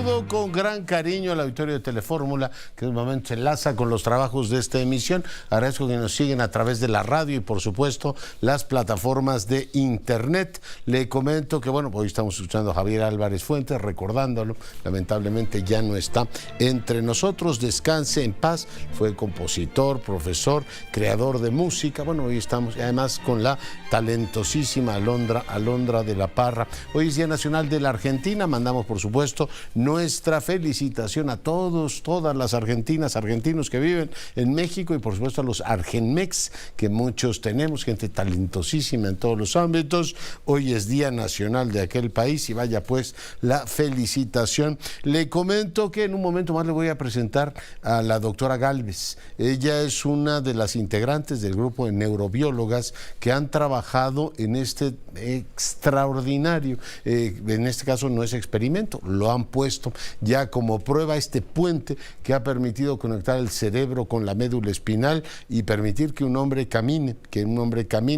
Saludo con gran cariño al auditorio de Telefórmula, que en un momento se enlaza con los trabajos de esta emisión. Agradezco que nos siguen a través de la radio y, por supuesto, las plataformas de Internet. Le comento que, bueno, hoy estamos escuchando a Javier Álvarez Fuentes, recordándolo. Lamentablemente ya no está entre nosotros. Descanse en paz. Fue compositor, profesor, creador de música. Bueno, hoy estamos además con la talentosísima Alondra de la Parra. Hoy es Día Nacional de la Argentina. Mandamos, por supuesto, nuestra felicitación a todas las argentinas, argentinos que viven en México y, por supuesto, a los argenmex, que muchos tenemos, gente talentosísima en todos los ámbitos. Hoy es Día Nacional de aquel país y vaya pues la felicitación. Le comento que en un momento más le voy a presentar a la doctora Gálvez. Ella es una de las integrantes del grupo de neurobiólogas que han trabajado en este extraordinario, en este caso no es experimento, lo han puesto ya como prueba, este puente que ha permitido conectar el cerebro con la médula espinal y permitir que un hombre camine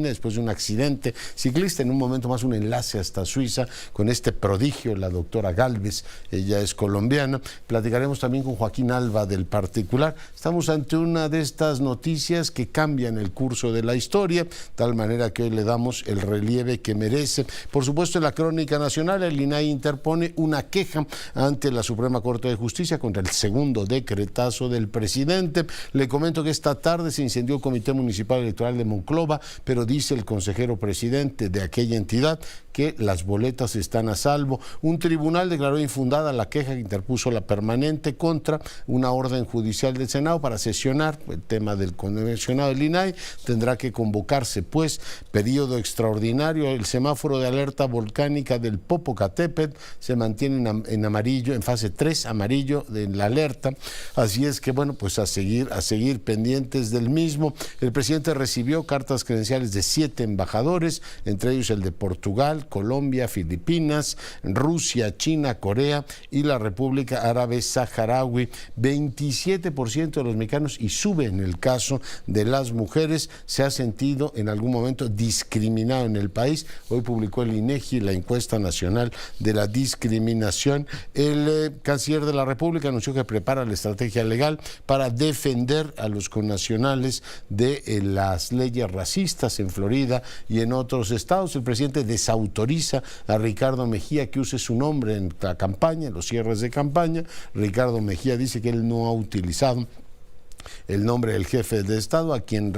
después de un accidente ciclista. En un momento más un enlace hasta Suiza con este prodigio, la doctora Gálvez. Ella es colombiana. Platicaremos también con Joaquín Alba del Particular. Estamos ante una de estas noticias que cambian el curso de la historia, tal manera que hoy le damos el relieve que merece. Por supuesto, en la crónica nacional, el INAI interpone una queja ante la Suprema Corte de Justicia contra el segundo decretazo del presidente. Le comento que esta tarde se incendió el Comité Municipal Electoral de Monclova, pero dice el consejero presidente de aquella entidad que las boletas están a salvo. Un tribunal declaró infundada la queja que interpuso la permanente contra una orden judicial del Senado para sesionar el tema del convencionado del INAI. Tendrá que convocarse, pues, periodo extraordinario. El semáforo de alerta volcánica del Popocatépetl se mantiene en amarillo, en fase 3, amarillo de la alerta. Así es que, bueno, pues a seguir pendientes del mismo. El presidente recibió cartas credenciales de 7 embajadores, entre ellos el de Portugal, Colombia, Filipinas, Rusia, China, Corea y la República Árabe Saharaui. 27% de los mexicanos, y sube en el caso de las mujeres, se ha sentido en algún momento discriminado en el país. Hoy publicó el INEGI la encuesta nacional de la discriminación. El canciller de la República anunció que prepara la estrategia legal para defender a los connacionales de las leyes racistas en Florida y en otros estados. El presidente desautoriza a Ricardo Mejía que use su nombre en la campaña, en los cierres de campaña. Ricardo Mejía dice que él no ha utilizado el nombre del jefe de Estado, a quien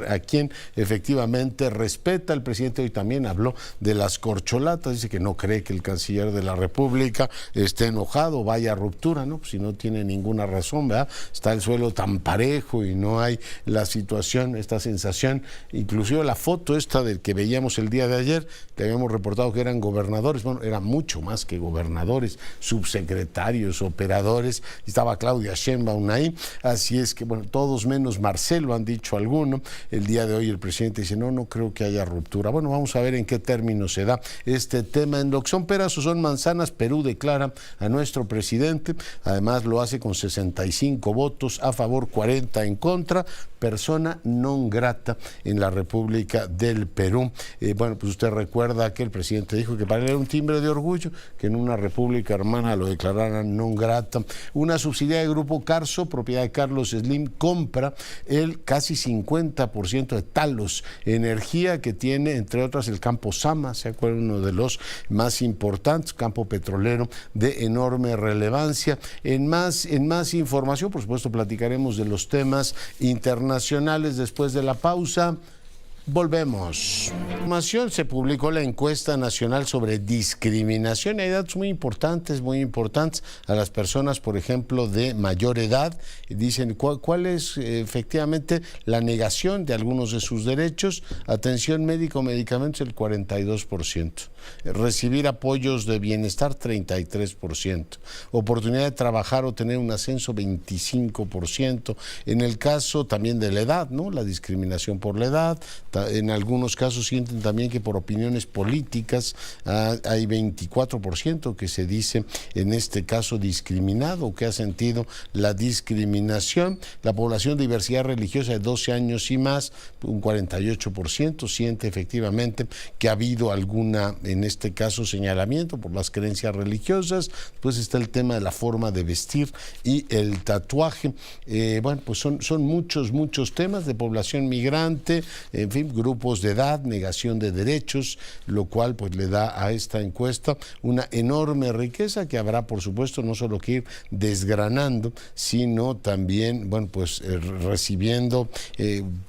efectivamente respeta. El presidente hoy también habló de las corcholatas, dice que no cree que el canciller de la República esté enojado, vaya ruptura, ¿no? Pues si no tiene ninguna razón, ¿verdad? Está el suelo tan parejo y no hay la situación, esta sensación, inclusive la foto esta del que veíamos el día de ayer, que habíamos reportado que eran gobernadores, bueno, eran mucho más que gobernadores, subsecretarios, operadores, estaba Claudia Sheinbaum ahí, así es que, bueno, todos menos Marcelo, han dicho algunos. El día de hoy el presidente dice, no creo que haya ruptura. Bueno, vamos a ver en qué términos se da este tema. En lo que son peras o son manzanas, Perú declara a nuestro presidente, además lo hace con 65 votos a favor, 40 en contra, persona non grata en la República del Perú. Bueno, pues usted recuerda que el presidente dijo que para él era un timbre de orgullo que en una república hermana lo declararan non grata. Una subsidiaria de Grupo Carso, propiedad de Carlos Slim, compra el casi 50% de Talos Energía, que tiene, entre otras, el campo Sama, se acuerdan, uno de los más importantes, campo petrolero de enorme relevancia. En más información, por supuesto, platicaremos de los temas internacionales después de la pausa. Volvemos. Se publicó la encuesta nacional sobre discriminación. Hay datos muy importantes a las personas, por ejemplo, de mayor edad. Dicen cuál es efectivamente la negación de algunos de sus derechos. Atención médica o medicamentos, el 42%. Recibir apoyos de bienestar, 33%. Oportunidad de trabajar o tener un ascenso, 25%. En el caso también de la edad, ¿no? La discriminación por la edad, En algunos casos sienten también que por opiniones políticas hay 24% que se dice en este caso discriminado, que ha sentido la discriminación. La población de diversidad religiosa de 12 años y más, un 48% siente efectivamente que ha habido alguna, en este caso, señalamiento por las creencias religiosas. Pues está el tema de la forma de vestir y el tatuaje. Bueno, pues son muchos temas de población migrante, en fin, grupos de edad, negación de derechos, lo cual pues le da a esta encuesta una enorme riqueza que habrá, por supuesto, no solo que ir desgranando, sino también, bueno, pues recibiendo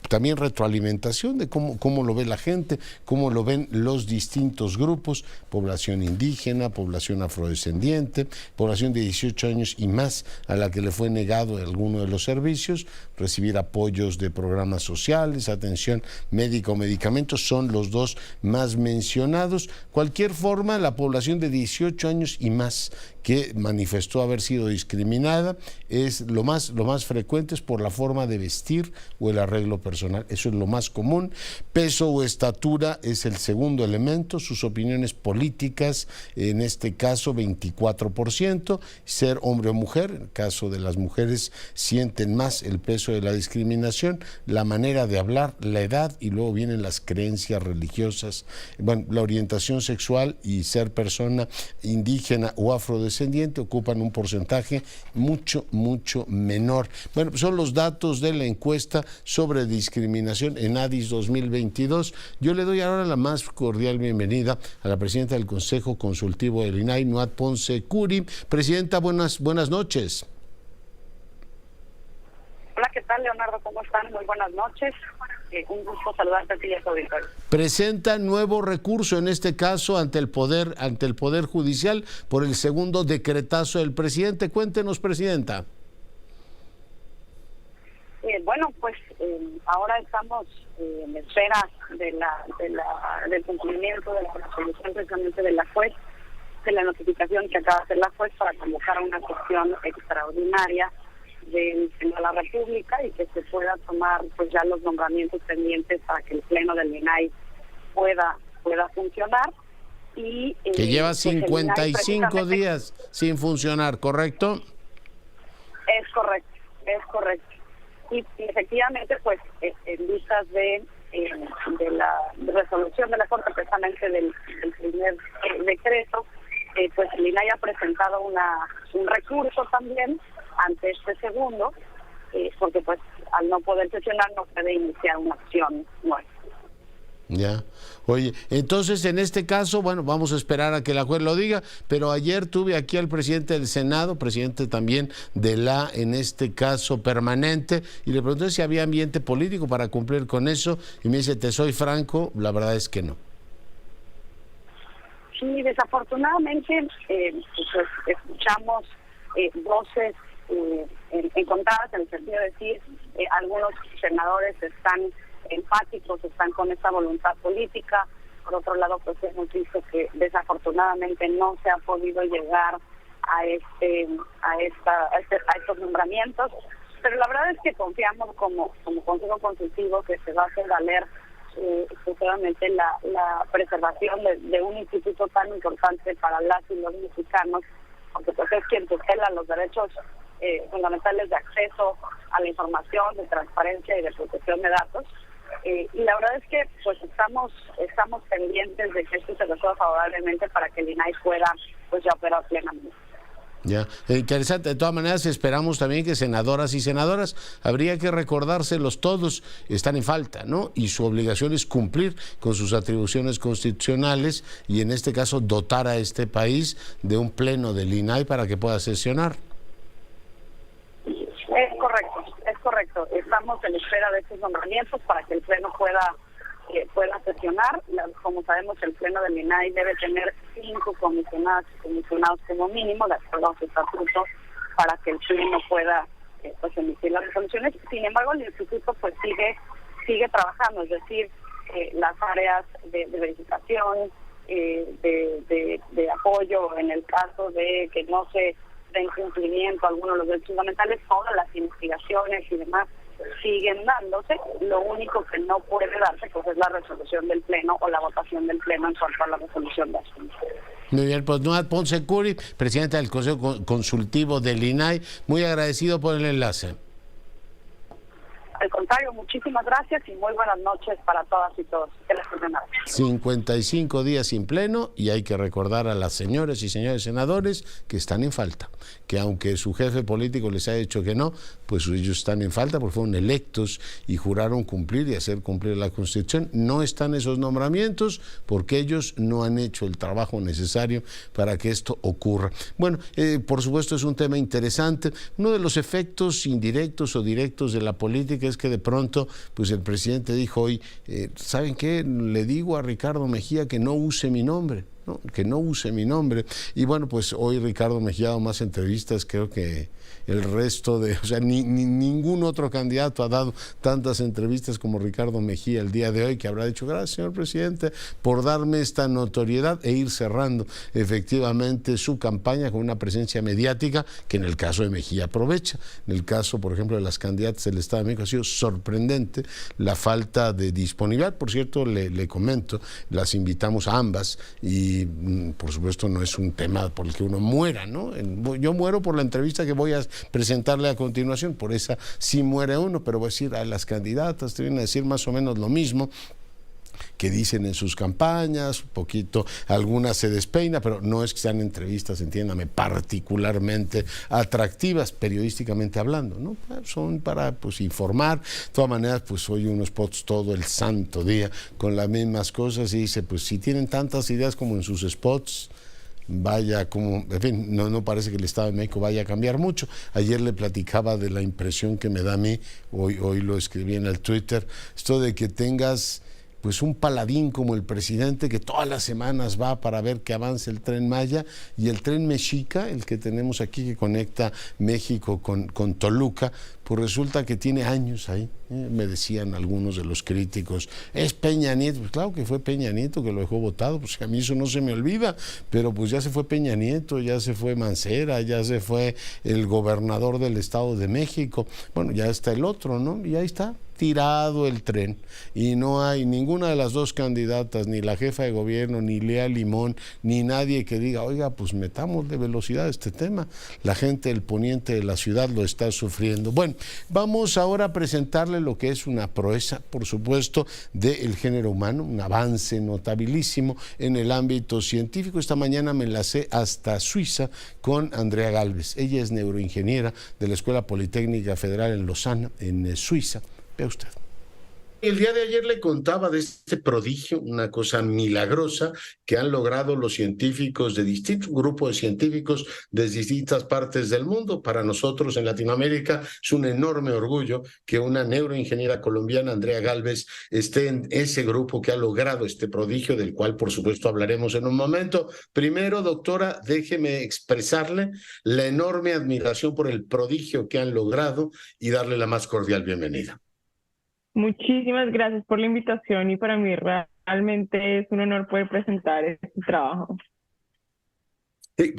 también retroalimentación de cómo lo ve la gente, cómo lo ven los distintos grupos, población indígena, población afrodescendiente, población de 18 años y más a la que le fue negado alguno de los servicios, recibir apoyos de programas sociales, atención médica o medicamentos, son los dos más mencionados. Cualquier forma, la población de 18 años y más que manifestó haber sido discriminada es lo más frecuente es por la forma de vestir o el arreglo personal. Eso es lo más común. Peso o estatura es el segundo elemento. Sus opiniones políticas, en este caso 24%. Ser hombre o mujer, en el caso de las mujeres sienten más el peso de la discriminación, la manera de hablar, la edad y luego vienen las creencias religiosas. Bueno, la orientación sexual y ser persona indígena o afrodescendiente ocupan un porcentaje mucho menor. Bueno, son los datos de la encuesta sobre discriminación en ADIS 2022. Yo le doy ahora la más cordial bienvenida a la presidenta del Consejo Consultivo del INAI, Nuat Ponce Curi. Presidenta, buenas noches. Hola, ¿qué tal, Leonardo? ¿Cómo están? Muy buenas noches. Un gusto saludarte a ti y a tu auditorio. Presenta nuevo recurso, en este caso ante el Poder Judicial, por el segundo decretazo del presidente. Cuéntenos, presidenta. Bueno, pues ahora estamos en espera del cumplimiento de la resolución precisamente de la juez, de la notificación que acaba de hacer la juez para convocar a una sesión extraordinaria del Pleno de la República y que se pueda tomar pues ya los nombramientos pendientes para que el Pleno del INAI pueda funcionar. Y que lleva 55 días sin funcionar, ¿correcto? Es correcto. Y efectivamente, pues en vistas de la resolución de la Corte, precisamente del primer decreto, pues el INAI ha presentado un recurso también ante este segundo, porque pues al no poder sesionar no puede iniciar una acción nueva. Ya. Oye, entonces en este caso, bueno, vamos a esperar a que la juez lo diga, pero ayer tuve aquí al presidente del Senado, presidente también de en este caso, permanente, y le pregunté si había ambiente político para cumplir con eso, y me dice, te soy franco, la verdad es que no. Sí, desafortunadamente, pues escuchamos voces encontradas en el sentido de decir, algunos senadores están empáticos, están con esta voluntad política. Por otro lado, pues hemos visto que desafortunadamente no se ha podido llegar a estos nombramientos, pero la verdad es que confiamos como Consejo Consultivo que se va a hacer valer sinceramente la preservación de un instituto tan importante para las y los mexicanos, porque pues es quien tutela los derechos fundamentales de acceso a la información, de transparencia y de protección de datos. Y la verdad es que pues estamos pendientes de que esto se resuelva favorablemente para que el INAI pueda pues ya operar plenamente. Ya, interesante. De todas maneras, esperamos también que senadoras y senadoras, habría que recordárselos todos, están en falta, ¿no? Y su obligación es cumplir con sus atribuciones constitucionales y en este caso dotar a este país de un pleno del INAI para que pueda sesionar. Es correcto. Estamos en espera de estos nombramientos para que el pleno pueda sesionar. Como sabemos, el pleno del INAI debe tener 5 comisionados como mínimo, de acuerdo a su estatuto, para que el pleno pueda pues emitir las resoluciones. Sin embargo, el instituto pues sigue trabajando, es decir, las áreas de verificación, de apoyo en el caso de que no se den cumplimiento a algunos de los derechos fundamentales, todas las investigaciones y demás siguen dándose. Lo único que no puede darse pues es la resolución del Pleno o la votación del Pleno en cuanto a la resolución de asuntos. Muy bien, pues Noat Ponce Curi, presidenta del Consejo Consultivo del INAI, muy agradecido por el enlace. Al contrario, muchísimas gracias y muy buenas noches para todas y todos. Que les pasen nada. 55 días sin pleno y hay que recordar a las señoras y señores senadores que están en falta, que aunque su jefe político les haya dicho que no, pues ellos están en falta porque fueron electos y juraron cumplir y hacer cumplir la Constitución. No están esos nombramientos porque ellos no han hecho el trabajo necesario para que esto ocurra. Bueno, por supuesto es un tema interesante. Uno de los efectos indirectos o directos de la política es que de pronto, pues el presidente dijo hoy, ¿saben qué? Le digo a Ricardo Mejía que no use mi nombre. ¿No? Que no use mi nombre. Y bueno, pues hoy Ricardo Mejía ha dado más entrevistas, creo que el resto de, o sea, ningún otro candidato ha dado tantas entrevistas como Ricardo Mejía el día de hoy, que habrá dicho, gracias señor presidente por darme esta notoriedad e ir cerrando efectivamente su campaña con una presencia mediática que en el caso de Mejía aprovecha. En el caso, por ejemplo, de las candidatas del Estado de México ha sido sorprendente la falta de disponibilidad. Por cierto, le comento, las invitamos a ambas y por supuesto no es un tema por el que uno muera, ¿no? Yo muero por la entrevista que voy a presentarle a continuación, por esa sí muere uno, pero voy a decir a las candidatas, te vienen a decir más o menos lo mismo que dicen en sus campañas, un poquito, algunas se despeina, pero no es que sean entrevistas, entiéndame, particularmente atractivas, periodísticamente hablando, ¿no? Son para, pues, informar. De todas maneras, pues, oye unos spots todo el santo día con las mismas cosas y dice, pues, si tienen tantas ideas como en sus spots, vaya como, en fin, no parece que el Estado de México vaya a cambiar mucho. Ayer le platicaba de la impresión que me da a mí, hoy lo escribí en el Twitter, esto de que tengas pues un paladín como el presidente que todas las semanas va para ver que avance el Tren Maya y el Tren Mexica, el que tenemos aquí que conecta México con Toluca, pues resulta que tiene años ahí. Me decían algunos de los críticos, es Peña Nieto. Pues claro que fue Peña Nieto que lo dejó votado, pues a mí eso no se me olvida, pero pues ya se fue Peña Nieto, ya se fue Mancera, ya se fue el gobernador del Estado de México, bueno, ya está el otro, ¿no? Y ahí está, tirado el tren, y no hay ninguna de las dos candidatas, ni la jefa de gobierno, ni Lea Limón, ni nadie que diga, oiga, pues metamos de velocidad este tema. La gente del poniente de la ciudad lo está sufriendo. Bueno, vamos ahora a presentarle lo que es una proeza, por supuesto, del género humano, un avance notabilísimo en el ámbito científico. Esta mañana me enlacé hasta Suiza con Andrea Gálvez. Ella es neuroingeniera de la Escuela Politécnica Federal en Lausana, en Suiza. Vea usted. El día de ayer le contaba de este prodigio, una cosa milagrosa que han logrado los científicos de distintos grupos de científicos de distintas partes del mundo. Para nosotros en Latinoamérica es un enorme orgullo que una neuroingeniera colombiana, Andrea Gálvez, esté en ese grupo que ha logrado este prodigio, del cual por supuesto hablaremos en un momento. Primero, doctora, déjeme expresarle la enorme admiración por el prodigio que han logrado y darle la más cordial bienvenida. Muchísimas gracias por la invitación y para mí realmente es un honor poder presentar este trabajo.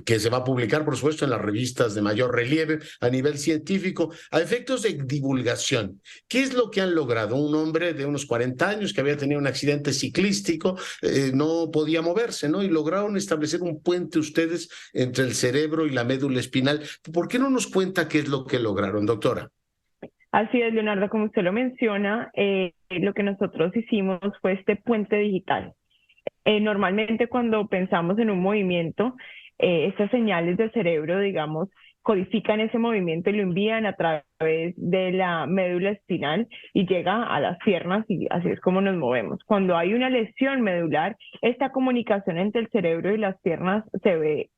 Que se va a publicar, por supuesto, en las revistas de mayor relieve a nivel científico, a efectos de divulgación. ¿Qué es lo que han logrado? Un hombre de unos 40 años que había tenido un accidente ciclístico, no podía moverse, ¿no? Y lograron establecer un puente ustedes entre el cerebro y la médula espinal. ¿Por qué no nos cuenta qué es lo que lograron, doctora? Así es, Leonardo, como usted lo menciona, lo que nosotros hicimos fue este puente digital. Normalmente cuando pensamos en un movimiento, estas señales del cerebro, digamos, codifican ese movimiento y lo envían a través de la médula espinal y llega a las piernas y así es como nos movemos. Cuando hay una lesión medular, esta comunicación entre el cerebro y las piernas se ve,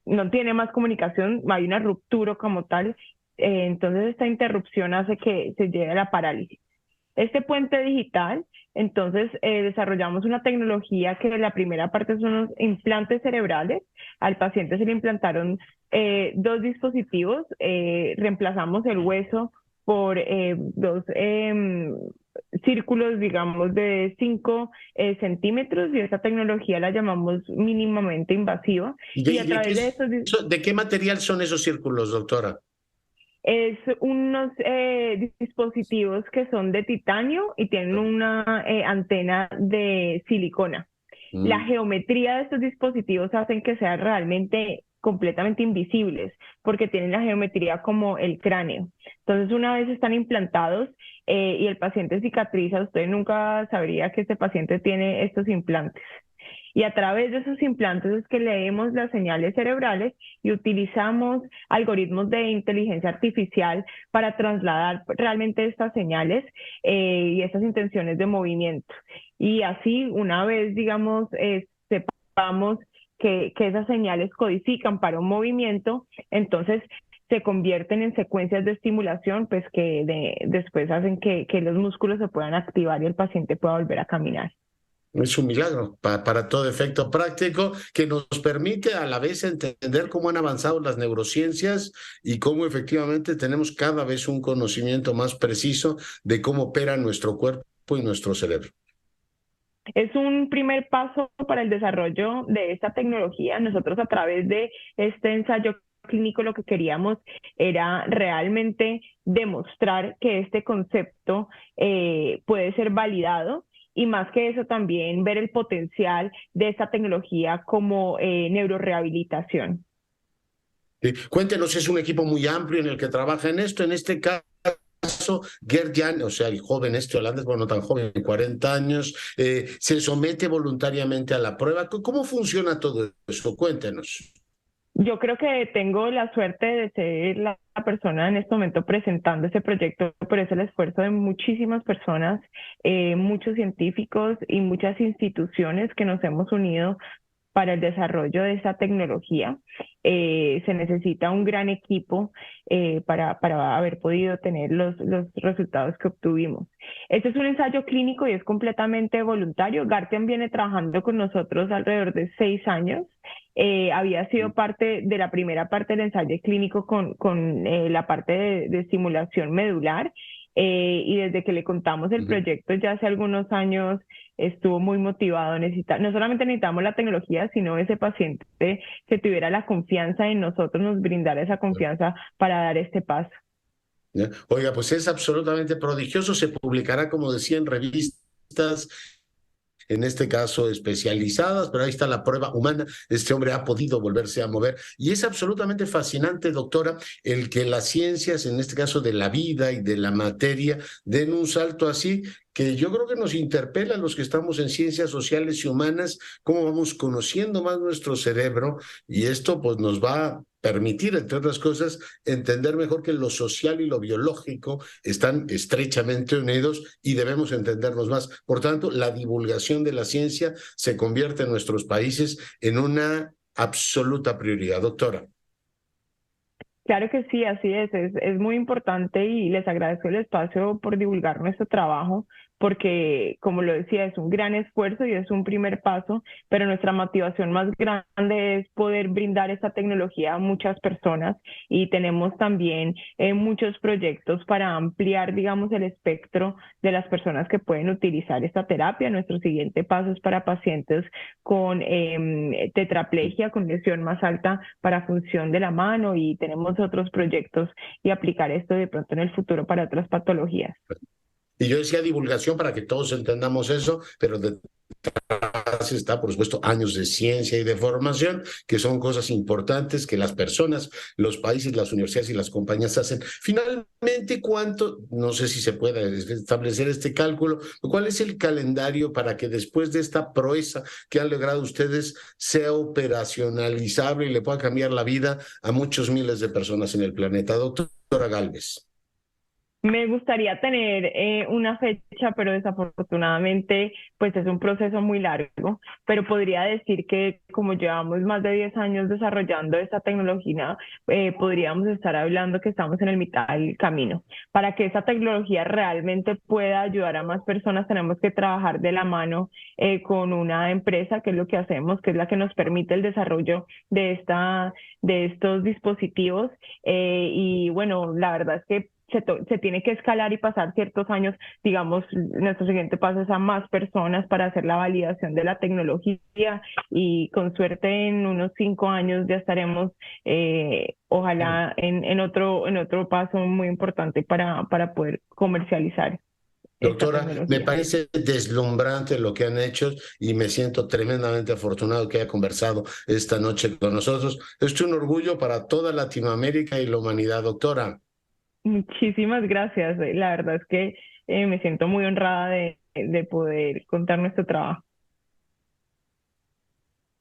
no tiene más comunicación, hay una ruptura como tal. Entonces esta interrupción hace que se llegue a la parálisis. Este puente digital, entonces desarrollamos una tecnología que la primera parte son los implantes cerebrales. Al paciente se le implantaron 2 dispositivos, reemplazamos el hueso por 2 círculos, digamos, de 5 centímetros y esta tecnología la llamamos mínimamente invasiva. Y a través de estos... ¿De qué material son esos círculos, doctora? Es unos dispositivos que son de titanio y tienen una antena de silicona. La geometría de estos dispositivos hacen que sean realmente completamente invisibles porque tienen la geometría como el cráneo. Entonces, una vez están implantados y el paciente cicatriza, usted nunca sabría que este paciente tiene estos implantes. Y a través de esos implantes es que leemos las señales cerebrales y utilizamos algoritmos de inteligencia artificial para trasladar realmente estas señales y estas intenciones de movimiento. Y así, una vez, digamos, sepamos que esas señales codifican para un movimiento, entonces se convierten en secuencias de estimulación, pues que después hacen que los músculos se puedan activar y el paciente pueda volver a caminar. Es un milagro para todo efecto práctico que nos permite a la vez entender cómo han avanzado las neurociencias y cómo efectivamente tenemos cada vez un conocimiento más preciso de cómo opera nuestro cuerpo y nuestro cerebro. Es un primer paso para el desarrollo de esta tecnología. Nosotros a través de este ensayo clínico lo que queríamos era realmente demostrar que este concepto puede ser validado y más que eso también ver el potencial de esta tecnología como neurorehabilitación. Sí. Cuéntenos, es un equipo muy amplio en el que trabaja en esto. En este caso, Gert Jan, o sea, el joven holandés, bueno, no tan joven, 40 años, se somete voluntariamente a la prueba. ¿Cómo funciona todo eso? Cuéntenos. Yo creo que tengo la suerte de ser la persona en este momento presentando este proyecto, pero es el esfuerzo de muchísimas personas, muchos científicos y muchas instituciones que nos hemos unido para el desarrollo de esta tecnología. Se necesita un gran equipo para haber podido tener los resultados que obtuvimos. Este es un ensayo clínico y es completamente voluntario. Gartian viene trabajando con nosotros alrededor de 6 años. Había sido parte de la primera parte del ensayo clínico con la parte de estimulación medular. Y desde que le contamos el proyecto ya hace algunos años estuvo muy motivado. No solamente necesitamos la tecnología, sino ese paciente que tuviera la confianza en nosotros, nos brindara esa confianza para dar este paso. Oiga, pues es absolutamente prodigioso. Se publicará, como decía, en revistas, en este caso especializadas, pero ahí está la prueba humana. Este hombre ha podido volverse a mover y es absolutamente fascinante, doctora, el que las ciencias, en este caso de la vida y de la materia, den un salto así que yo creo que nos interpela a los que estamos en ciencias sociales y humanas, cómo vamos conociendo más nuestro cerebro y esto pues nos va a permitir, entre otras cosas, entender mejor que lo social y lo biológico están estrechamente unidos y debemos entendernos más. Por tanto, la divulgación de la ciencia se convierte en nuestros países en una absoluta prioridad. Doctora. Claro que sí, así es muy importante y les agradezco el espacio por divulgar nuestro trabajo, porque como lo decía, es un gran esfuerzo y es un primer paso, pero nuestra motivación más grande es poder brindar esta tecnología a muchas personas y tenemos también muchos proyectos para ampliar, digamos, el espectro de las personas que pueden utilizar esta terapia. Nuestro siguiente paso es para pacientes con tetraplegia, con lesión más alta para función de la mano y tenemos otros proyectos y aplicar esto de pronto en el futuro para otras patologías. Y yo decía divulgación para que todos entendamos eso, pero detrás está, por supuesto, años de ciencia y de formación, que son cosas importantes que las personas, los países, las universidades y las compañías hacen. Finalmente, ¿cuánto? No sé si se puede establecer este cálculo. ¿Cuál es el calendario para que después de esta proeza que han logrado ustedes sea operacionalizable y le pueda cambiar la vida a muchos miles de personas en el planeta? Doctora Gálvez. Me gustaría tener una fecha, pero desafortunadamente pues es un proceso muy largo, pero podría decir que como llevamos más de 10 años desarrollando esta tecnología, podríamos estar hablando que estamos en el mitad del camino. Para que esta tecnología realmente pueda ayudar a más personas, tenemos que trabajar de la mano con una empresa, que es lo que hacemos, que es la que nos permite el desarrollo de estos dispositivos. Y bueno, la verdad es que se tiene que escalar y pasar ciertos años, digamos, nuestro siguiente paso es a más personas para hacer la validación de la tecnología y con suerte en unos 5 años ya estaremos, ojalá, en otro paso muy importante para poder comercializar esta Doctora, me tecnología. parece deslumbrante lo que han hecho y me siento tremendamente afortunado que haya conversado esta noche con nosotros. Es un orgullo para toda Latinoamérica y la humanidad, doctora. Muchísimas gracias. La verdad es que me siento muy honrada de poder contar nuestro trabajo.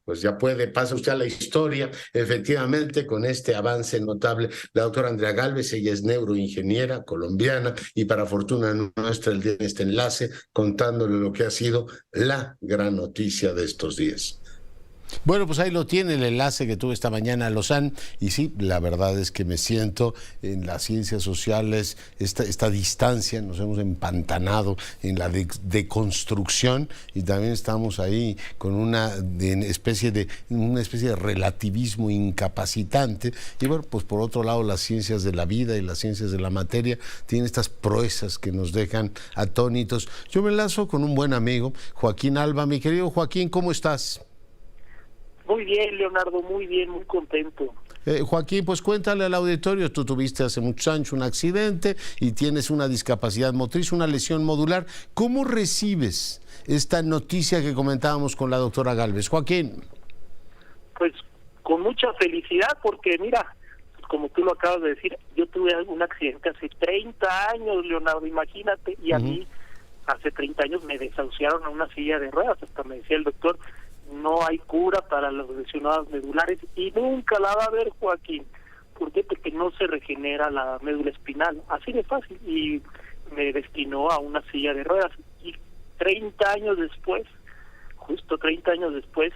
Pues ya pasa usted a la historia, efectivamente, con este avance notable. La doctora Andrea Gálvez, ella es neuroingeniera colombiana y para fortuna nuestra, el día de este enlace, contándole lo que ha sido la gran noticia de estos días. Bueno, pues ahí lo tiene el enlace que tuve esta mañana a Lausanne y sí, la verdad es que me siento en las ciencias sociales, esta distancia, nos hemos empantanado en la deconstrucción y también estamos ahí con una especie de relativismo incapacitante y bueno, pues por otro lado las ciencias de la vida y las ciencias de la materia tienen estas proezas que nos dejan atónitos. Yo me enlazo con un buen amigo, Joaquín Alba. Mi querido Joaquín, ¿cómo estás? Muy bien, Leonardo, muy bien, muy contento. Joaquín, pues cuéntale al auditorio, tú tuviste hace muchos años un accidente y tienes una discapacidad motriz, una lesión modular. ¿Cómo recibes esta noticia que comentábamos con la doctora Gálvez? Joaquín. Pues con mucha felicidad porque mira, como tú lo acabas de decir, yo tuve un accidente hace 30 años, Leonardo, imagínate, y a mí hace 30 años me desahuciaron a una silla de ruedas, hasta me decía el doctor, no hay cura para los lesionados medulares y nunca la va a haber, Joaquín. ¿Por qué? Porque no se regenera la médula espinal, así de fácil, y me destinó a una silla de ruedas. Y 30 años después, justo 30 años después,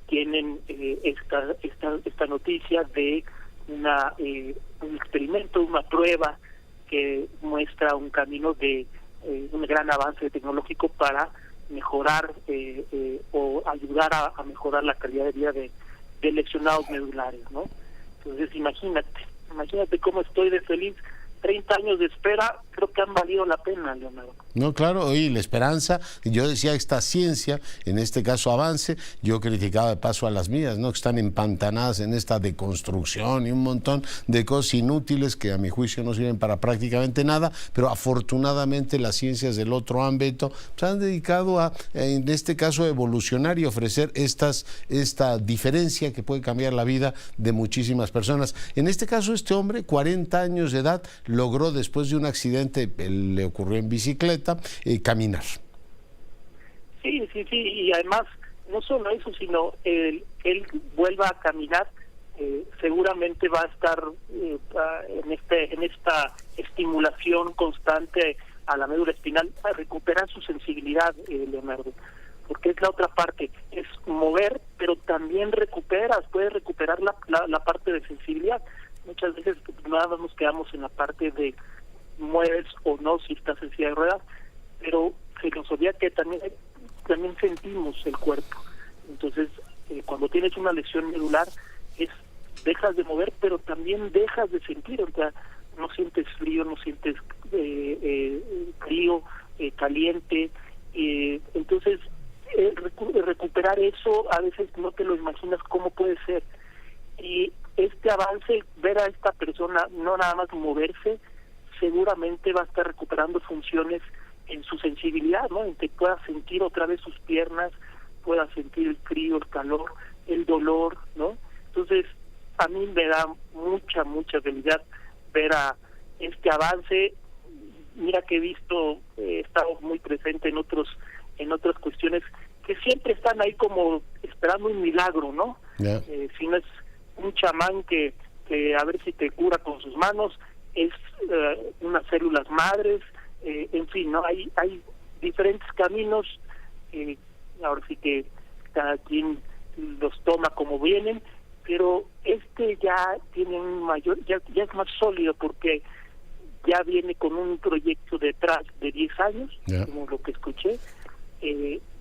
tienen esta noticia de un experimento, una prueba que muestra un camino de un gran avance tecnológico para mejorar o ayudar a mejorar la calidad de vida de lesionados medulares, ¿no? Entonces imagínate cómo estoy de feliz. 30 años de espera creo que han valido la pena, Leonardo. No, claro, y la esperanza, yo decía esta ciencia, en este caso avance, yo criticaba de paso a las mías, ¿no? Que están empantanadas en esta deconstrucción y un montón de cosas inútiles que a mi juicio no sirven para prácticamente nada, pero afortunadamente las ciencias del otro ámbito se han dedicado a, en este caso, a evolucionar y ofrecer esta diferencia que puede cambiar la vida de muchísimas personas. En este caso, este hombre, 40 años de edad, logró después de un accidente, le ocurrió en bicicleta, caminar. Sí, y además no solo eso, sino él vuelva a caminar, seguramente va a estar en esta estimulación constante a la médula espinal, a recuperar su sensibilidad, Leonardo, porque es la otra parte, es mover, pero también puedes recuperar la parte de sensibilidad. Muchas veces nada más nos quedamos en la parte de mueves o no si estás en silla de ruedas, pero se nos olvida que también sentimos el cuerpo. Entonces, cuando tienes una lesión medular, dejas de mover, pero también dejas de sentir, o sea, no sientes frío, no sientes caliente, entonces recuperar eso a veces no te lo imaginas cómo puede ser. Y este avance, ver a esta persona no nada más moverse, seguramente va a estar recuperando funciones en su sensibilidad, ¿no? En que pueda sentir otra vez sus piernas, pueda sentir el frío, el calor, el dolor, ¿no? Entonces, a mí me da mucha felicidad ver a este avance. Mira que he estado muy presente en otras cuestiones que siempre están ahí como esperando un milagro, ¿no? Yeah. Si no es un chamán que a ver si te cura con sus manos, es unas células madres, en fin, no hay diferentes caminos, ahora sí que cada quien los toma como vienen, pero ya tiene ya es más sólido porque ya viene con un proyecto detrás de 10 años, yeah, como lo que escuché,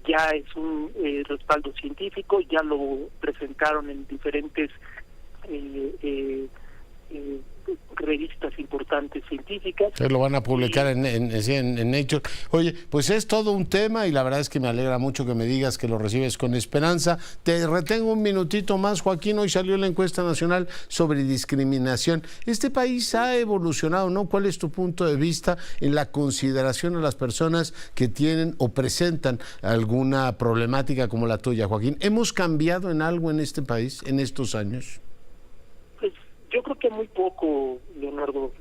ya es un respaldo científico, ya lo presentaron en diferentes revistas importantes bastante científicas. Lo van a publicar en Nature. Oye, pues es todo un tema y la verdad es que me alegra mucho que me digas que lo recibes con esperanza. Te retengo un minutito más, Joaquín. Hoy salió la encuesta nacional sobre discriminación. Este país ha evolucionado, ¿no? ¿Cuál es tu punto de vista en la consideración a las personas que tienen o presentan alguna problemática como la tuya, Joaquín? ¿Hemos cambiado en algo en este país en estos años? Pues yo creo que muy poco, Leonardo.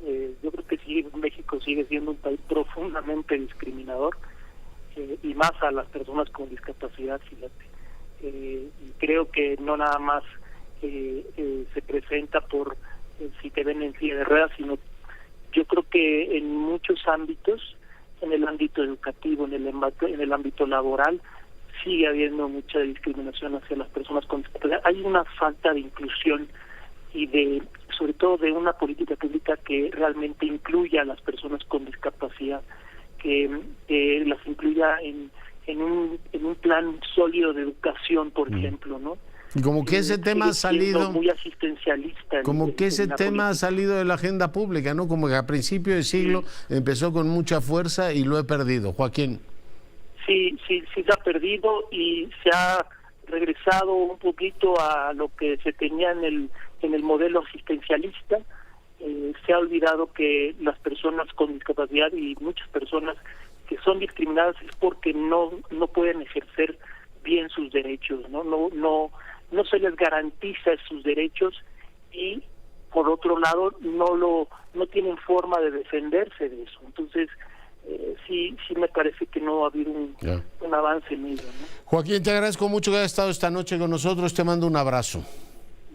Yo creo que sí, México sigue siendo un país profundamente discriminador, y más a las personas con discapacidad, fíjate. Y creo que no nada más se presenta por si te ven en silla de ruedas, sino yo creo que en muchos ámbitos, en el ámbito educativo, en el ámbito laboral, sigue habiendo mucha discriminación hacia las personas con discapacidad. Hay una falta de inclusión y sobre todo de una política pública que realmente incluya a las personas con discapacidad, que las incluya en un plan sólido de educación, por ejemplo, ¿no? Como que ese tema ha salido muy asistencialista. Como que ese tema ha salido de la agenda pública, ¿no? Como que a principio de siglo empezó con mucha fuerza y lo he perdido. Joaquín. Sí se ha perdido y se ha regresado un poquito a lo que se tenía en el modelo asistencialista. Se ha olvidado que las personas con discapacidad y muchas personas que son discriminadas es porque no pueden ejercer bien sus derechos, no se les garantiza sus derechos y por otro lado no tienen forma de defenderse de eso. Entonces sí me parece que no ha habido un avance en ello, ¿no? Joaquín, te agradezco mucho que hayas estado esta noche con nosotros, te mando un abrazo.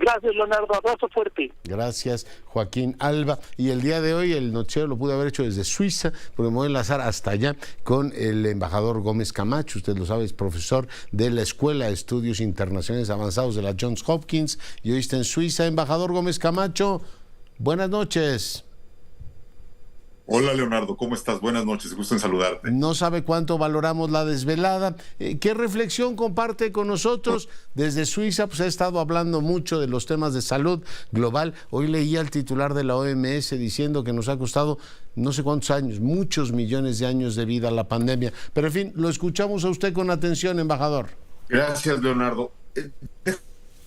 Gracias, Leonardo, abrazo fuerte. Gracias, Joaquín Alba. Y el día de hoy el noticiero lo pude haber hecho desde Suiza, porque me voy a enlazar hasta allá con el embajador Gómez Camacho. Usted lo sabe, es profesor de la Escuela de Estudios Internacionales Avanzados de la Johns Hopkins y hoy está en Suiza. Embajador Gómez Camacho, buenas noches. Hola Leonardo, ¿cómo estás? Buenas noches, gusto en saludarte. No sabe cuánto valoramos la desvelada. ¿Qué reflexión comparte con nosotros? Desde Suiza pues ha estado hablando mucho de los temas de salud global. Hoy leía al titular de la OMS diciendo que nos ha costado no sé cuántos años, muchos millones de años de vida la pandemia. Pero en fin, lo escuchamos a usted con atención, embajador. Gracias, Leonardo.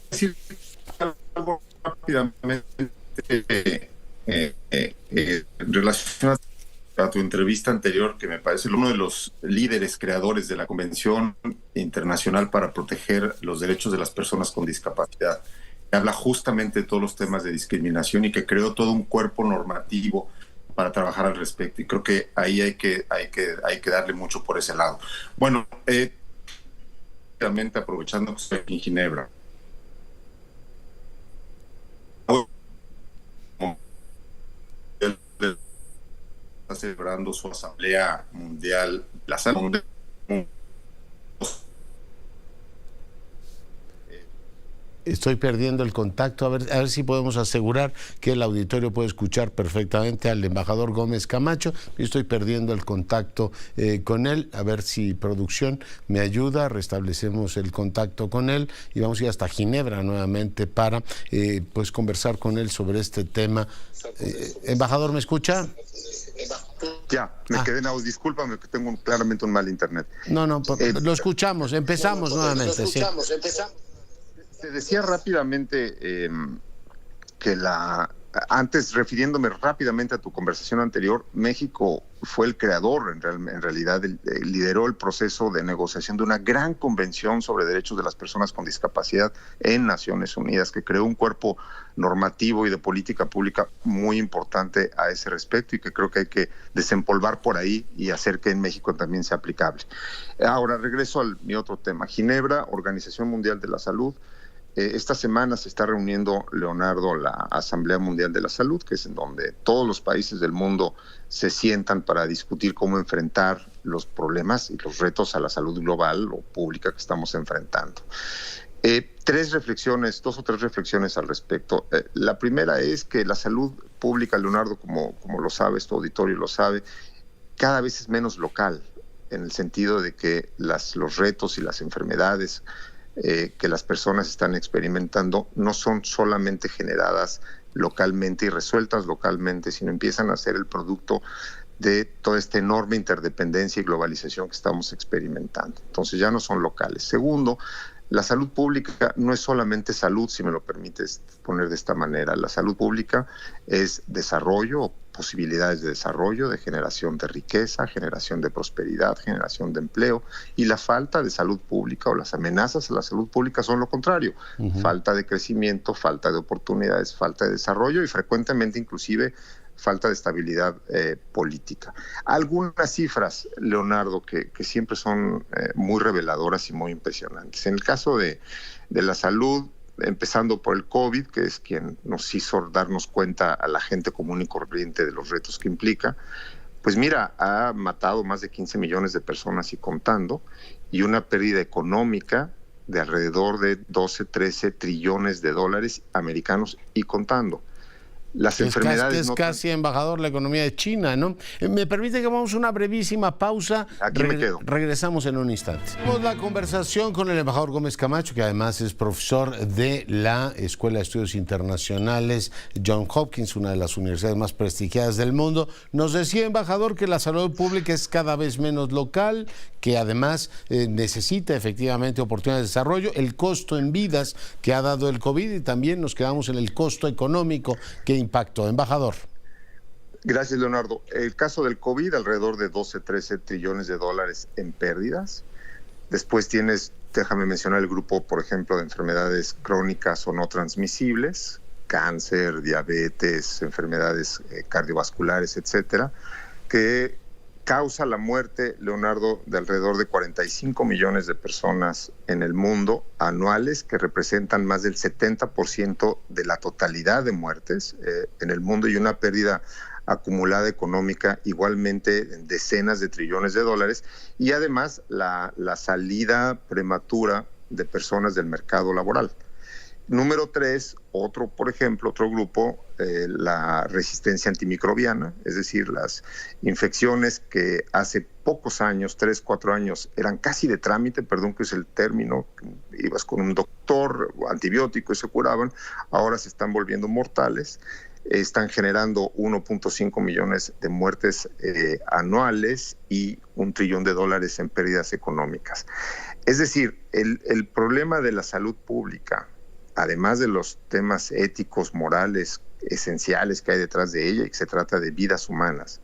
Decir algo rápidamente. En relación a tu entrevista anterior, que me parece uno de los líderes creadores de la Convención Internacional para Proteger los Derechos de las Personas con Discapacidad, que habla justamente de todos los temas de discriminación y que creó todo un cuerpo normativo para trabajar al respecto. Y creo que ahí hay que darle mucho por ese lado. Bueno, realmente aprovechando que estoy aquí en Ginebra, está celebrando su Asamblea Mundial, la Salud. Estoy perdiendo el contacto, a ver si podemos asegurar que el auditorio puede escuchar perfectamente al embajador Gómez Camacho. Yo estoy perdiendo el contacto con él, a ver si producción me ayuda, restablecemos el contacto con él y vamos a ir hasta Ginebra nuevamente para pues conversar con él sobre este tema. Embajador, ¿me escucha? Ya, me quedé en audio. Discúlpame que tengo claramente un mal internet. No, lo escuchamos, empezamos nuevamente. Empezamos. Te decía rápidamente que antes, refiriéndome rápidamente a tu conversación anterior, México fue el creador, en realidad lideró el proceso de negociación de una gran convención sobre derechos de las personas con discapacidad en Naciones Unidas, que creó un cuerpo normativo y de política pública muy importante a ese respecto y que creo que hay que desempolvar por ahí y hacer que en México también sea aplicable. Ahora regreso a mi otro tema. Ginebra, Organización Mundial de la Salud. Esta semana se está reuniendo, Leonardo, la Asamblea Mundial de la Salud, que es en donde todos los países del mundo se sientan para discutir cómo enfrentar los problemas y los retos a la salud global o pública que estamos enfrentando. Dos o tres reflexiones al respecto. La primera es que la salud pública, Leonardo, como lo sabes, tu auditorio lo sabe, cada vez es menos local, en el sentido de que los retos y las enfermedades que las personas están experimentando no son solamente generadas localmente y resueltas localmente, sino empiezan a ser el producto de toda esta enorme interdependencia y globalización que estamos experimentando. Entonces ya no son locales. Segundo, la salud pública no es solamente salud, si me lo permites poner de esta manera. La salud pública es desarrollo, posibilidades de desarrollo, de generación de riqueza, generación de prosperidad, generación de empleo. Y la falta de salud pública o las amenazas a la salud pública son lo contrario. Falta de crecimiento, falta de oportunidades, falta de desarrollo y frecuentemente inclusive falta de estabilidad política. Algunas cifras, Leonardo, que siempre son muy reveladoras y muy impresionantes. En el caso de la salud, empezando por el COVID, que es quien nos hizo darnos cuenta a la gente común y corriente de los retos que implica, pues mira, ha matado más de 15 millones de personas y contando, y una pérdida económica de alrededor de 12, 13 trillones de dólares americanos y contando. Las enfermedades es casi, embajador, la economía de China, ¿no? Me permite que vamos a una brevísima pausa. Aquí me quedo. Regresamos en un instante. Tenemos la conversación con el embajador Gómez Camacho, que además es profesor de la Escuela de Estudios Internacionales Johns Hopkins, una de las universidades más prestigiadas del mundo. Nos decía, embajador, que la salud pública es cada vez menos local, que además necesita efectivamente oportunidades de desarrollo, el costo en vidas que ha dado el COVID, y también nos quedamos en el costo económico que impacto. Embajador. Gracias, Leonardo. El caso del COVID, alrededor de 12, 13 trillones de dólares en pérdidas. Después tienes, déjame mencionar el grupo, por ejemplo, de enfermedades crónicas o no transmisibles, cáncer, diabetes, enfermedades cardiovasculares, etcétera, que causa la muerte, Leonardo, de alrededor de 45 millones de personas en el mundo anuales, que representan más del 70% de la totalidad de muertes en el mundo, y una pérdida acumulada económica igualmente en decenas de trillones de dólares, y además la salida prematura de personas del mercado laboral. Número 3, otro grupo, la resistencia antimicrobiana, es decir, las infecciones que hace pocos años, 3, 4 años, eran casi de trámite, perdón que es el término, ibas con un doctor, antibiótico y se curaban, ahora se están volviendo mortales, están generando 1.5 millones de muertes anuales y $1 trillón en pérdidas económicas. Es decir, el problema de la salud pública, además de los temas éticos, morales, esenciales que hay detrás de ella, y que se trata de vidas humanas,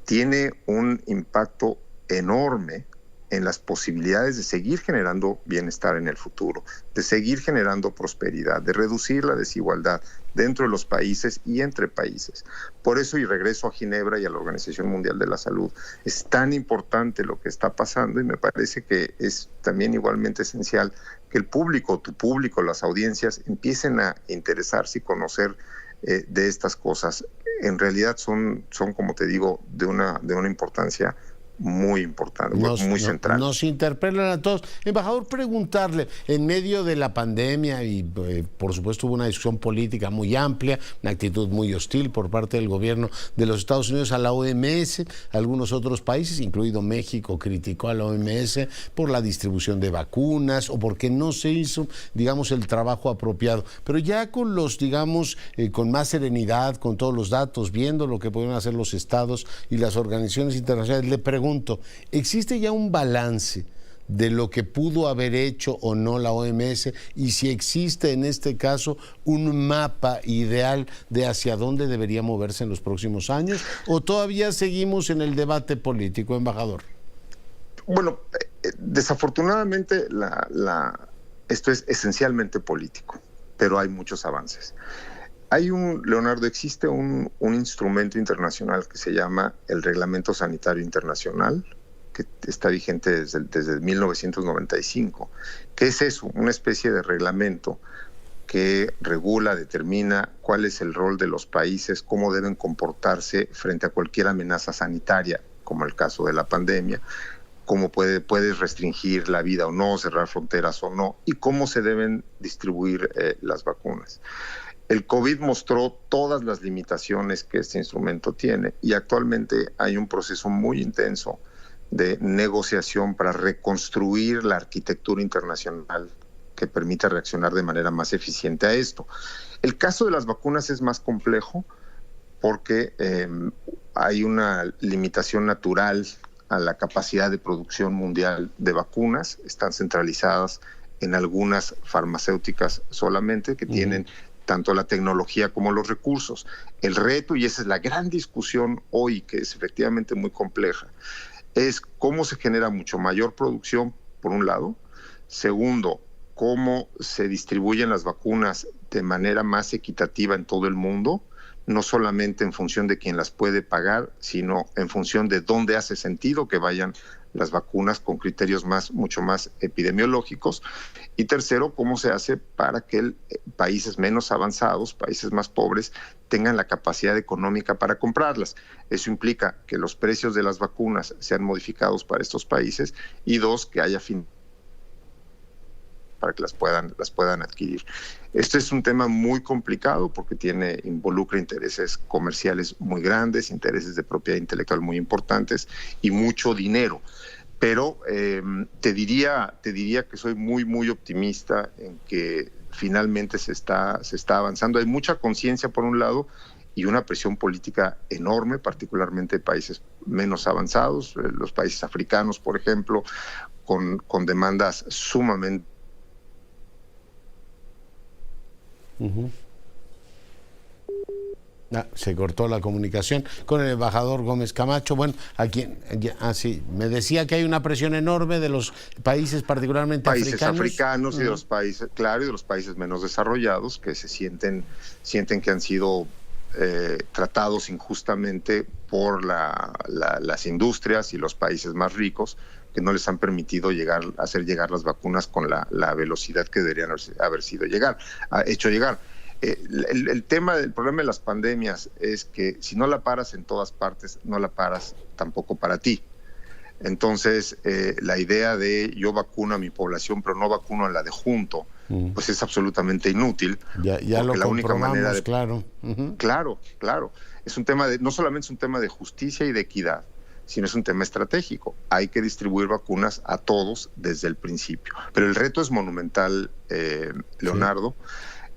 tiene un impacto enorme en las posibilidades de seguir generando bienestar en el futuro, de seguir generando prosperidad, de reducir la desigualdad dentro de los países y entre países. Por eso, y regreso a Ginebra y a la Organización Mundial de la Salud, es tan importante lo que está pasando, y me parece que es también igualmente esencial que el público, tu público, las audiencias empiecen a interesarse y conocer de estas cosas. En realidad son, como te digo, de una importancia muy importante, muy central. Nos interpelan a todos. Embajador, preguntarle, en medio de la pandemia y por supuesto hubo una discusión política muy amplia, una actitud muy hostil por parte del gobierno de los Estados Unidos a la OMS, algunos otros países, incluido México, criticó a la OMS por la distribución de vacunas o porque no se hizo, digamos, el trabajo apropiado. Pero ya con los, digamos, con más serenidad, con todos los datos, viendo lo que pueden hacer los estados y las organizaciones internacionales, le pregunto, ¿existe ya un balance de lo que pudo haber hecho o no la OMS, y si existe en este caso un mapa ideal de hacia dónde debería moverse en los próximos años, o todavía seguimos en el debate político, embajador? Bueno, desafortunadamente esto es esencialmente político, pero hay muchos avances. Leonardo, existe un instrumento internacional que se llama el Reglamento Sanitario Internacional, que está vigente desde 1995. ¿Qué es eso? Una especie de reglamento que regula, determina cuál es el rol de los países, cómo deben comportarse frente a cualquier amenaza sanitaria, como el caso de la pandemia, cómo puedes restringir la vida o no, cerrar fronteras o no, y cómo se deben distribuir las vacunas. El COVID mostró todas las limitaciones que este instrumento tiene, y actualmente hay un proceso muy intenso de negociación para reconstruir la arquitectura internacional que permita reaccionar de manera más eficiente a esto. El caso de las vacunas es más complejo porque hay una limitación natural a la capacidad de producción mundial de vacunas. Están centralizadas en algunas farmacéuticas solamente, que tienen tanto la tecnología como los recursos. El reto, y esa es la gran discusión hoy, que es efectivamente muy compleja, es cómo se genera mucho mayor producción, por un lado. Segundo, cómo se distribuyen las vacunas de manera más equitativa en todo el mundo, no solamente en función de quien las puede pagar, sino en función de dónde hace sentido que vayan las vacunas con criterios mucho más epidemiológicos. Y tercero, cómo se hace para que países menos avanzados, países más pobres, tengan la capacidad económica para comprarlas. Eso implica que los precios de las vacunas sean modificados para estos países y dos, que haya para que las puedan adquirir. Este es un tema muy complicado porque involucra intereses comerciales muy grandes, intereses de propiedad intelectual muy importantes y mucho dinero. Pero te diría que soy muy, muy optimista en que finalmente se está avanzando. Hay mucha conciencia por un lado y una presión política enorme, particularmente de países menos avanzados, los países africanos, por ejemplo, con demandas sumamente se cortó la comunicación con el embajador Gómez Camacho. Bueno, sí, me decía que hay una presión enorme de los países, particularmente africanos y de los países, claro, y de los países menos desarrollados, que se sienten que han sido tratados injustamente por las industrias y los países más ricos, que no les han permitido hacer llegar las vacunas con la velocidad que deberían haber hecho llegar. El problema de las pandemias es que si no la paras en todas partes, no la paras tampoco para ti. Entonces, la idea de yo vacuno a mi población, pero no vacuno a la de junto, pues es absolutamente inútil. Ya lo la única manera de, claro. Claro. Es un tema no solamente es un tema de justicia y de equidad, sino es un tema estratégico. Hay que distribuir vacunas a todos desde el principio. Pero el reto es monumental, Leonardo.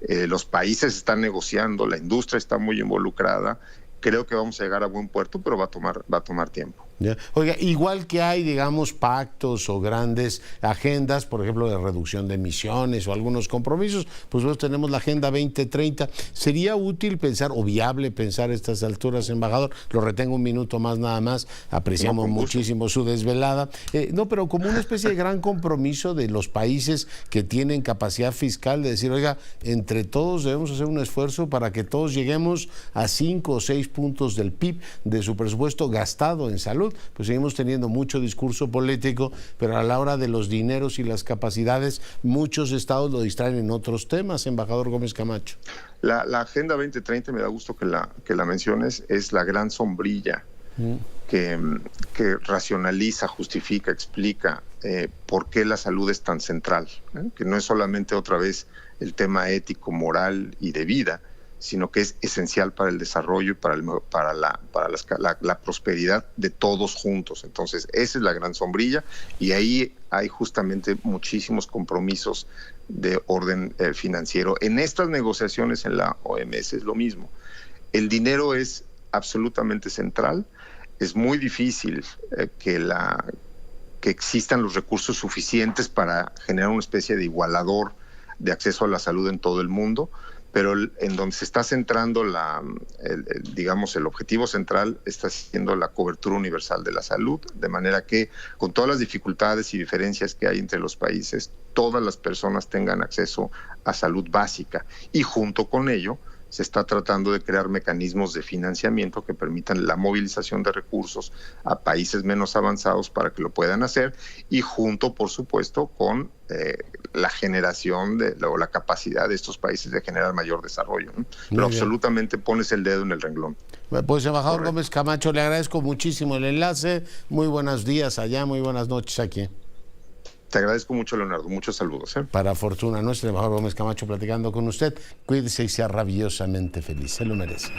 Sí. Los países están negociando, la industria está muy involucrada. Creo que vamos a llegar a buen puerto, pero va a tomar tiempo. Ya. Oiga, igual que hay, digamos, pactos o grandes agendas, por ejemplo, de reducción de emisiones o algunos compromisos, pues nosotros tenemos la Agenda 2030. ¿Sería útil pensar o viable pensar a estas alturas, embajador? Lo retengo un minuto más nada más, apreciamos muchísimo su desvelada. Pero como una especie de gran compromiso de los países que tienen capacidad fiscal de decir, oiga, entre todos debemos hacer un esfuerzo para que todos lleguemos a 5 o 6 puntos del PIB de su presupuesto gastado en salud. Pues seguimos teniendo mucho discurso político, pero a la hora de los dineros y las capacidades, muchos estados lo distraen en otros temas, embajador Gómez Camacho. La Agenda 2030, me da gusto que la menciones, es la gran sombrilla que racionaliza, justifica, explica por qué la salud es tan central, que no es solamente otra vez el tema ético, moral y de vida, sino que es esencial para el desarrollo y para la prosperidad de todos juntos. Entonces, esa es la gran sombrilla y ahí hay justamente muchísimos compromisos de orden financiero. En estas negociaciones en la OMS es lo mismo. El dinero es absolutamente central. Es muy difícil que existan los recursos suficientes para generar una especie de igualador de acceso a la salud en todo el mundo, pero en donde se está centrando el objetivo central está siendo la cobertura universal de la salud, de manera que con todas las dificultades y diferencias que hay entre los países, todas las personas tengan acceso a salud básica y junto con ello se está tratando de crear mecanismos de financiamiento que permitan la movilización de recursos a países menos avanzados para que lo puedan hacer y junto, por supuesto, con la generación o la capacidad de estos países de generar mayor desarrollo, ¿no? Pero absolutamente pones el dedo en el renglón. Pues, embajador Gómez Camacho, le agradezco muchísimo el enlace. Muy buenos días allá, muy buenas noches aquí. Te agradezco mucho, Leonardo. Muchos saludos. Para fortuna nuestra, el embajador Gómez Camacho platicando con usted. Cuídese y sea rabiosamente feliz. Se lo merece.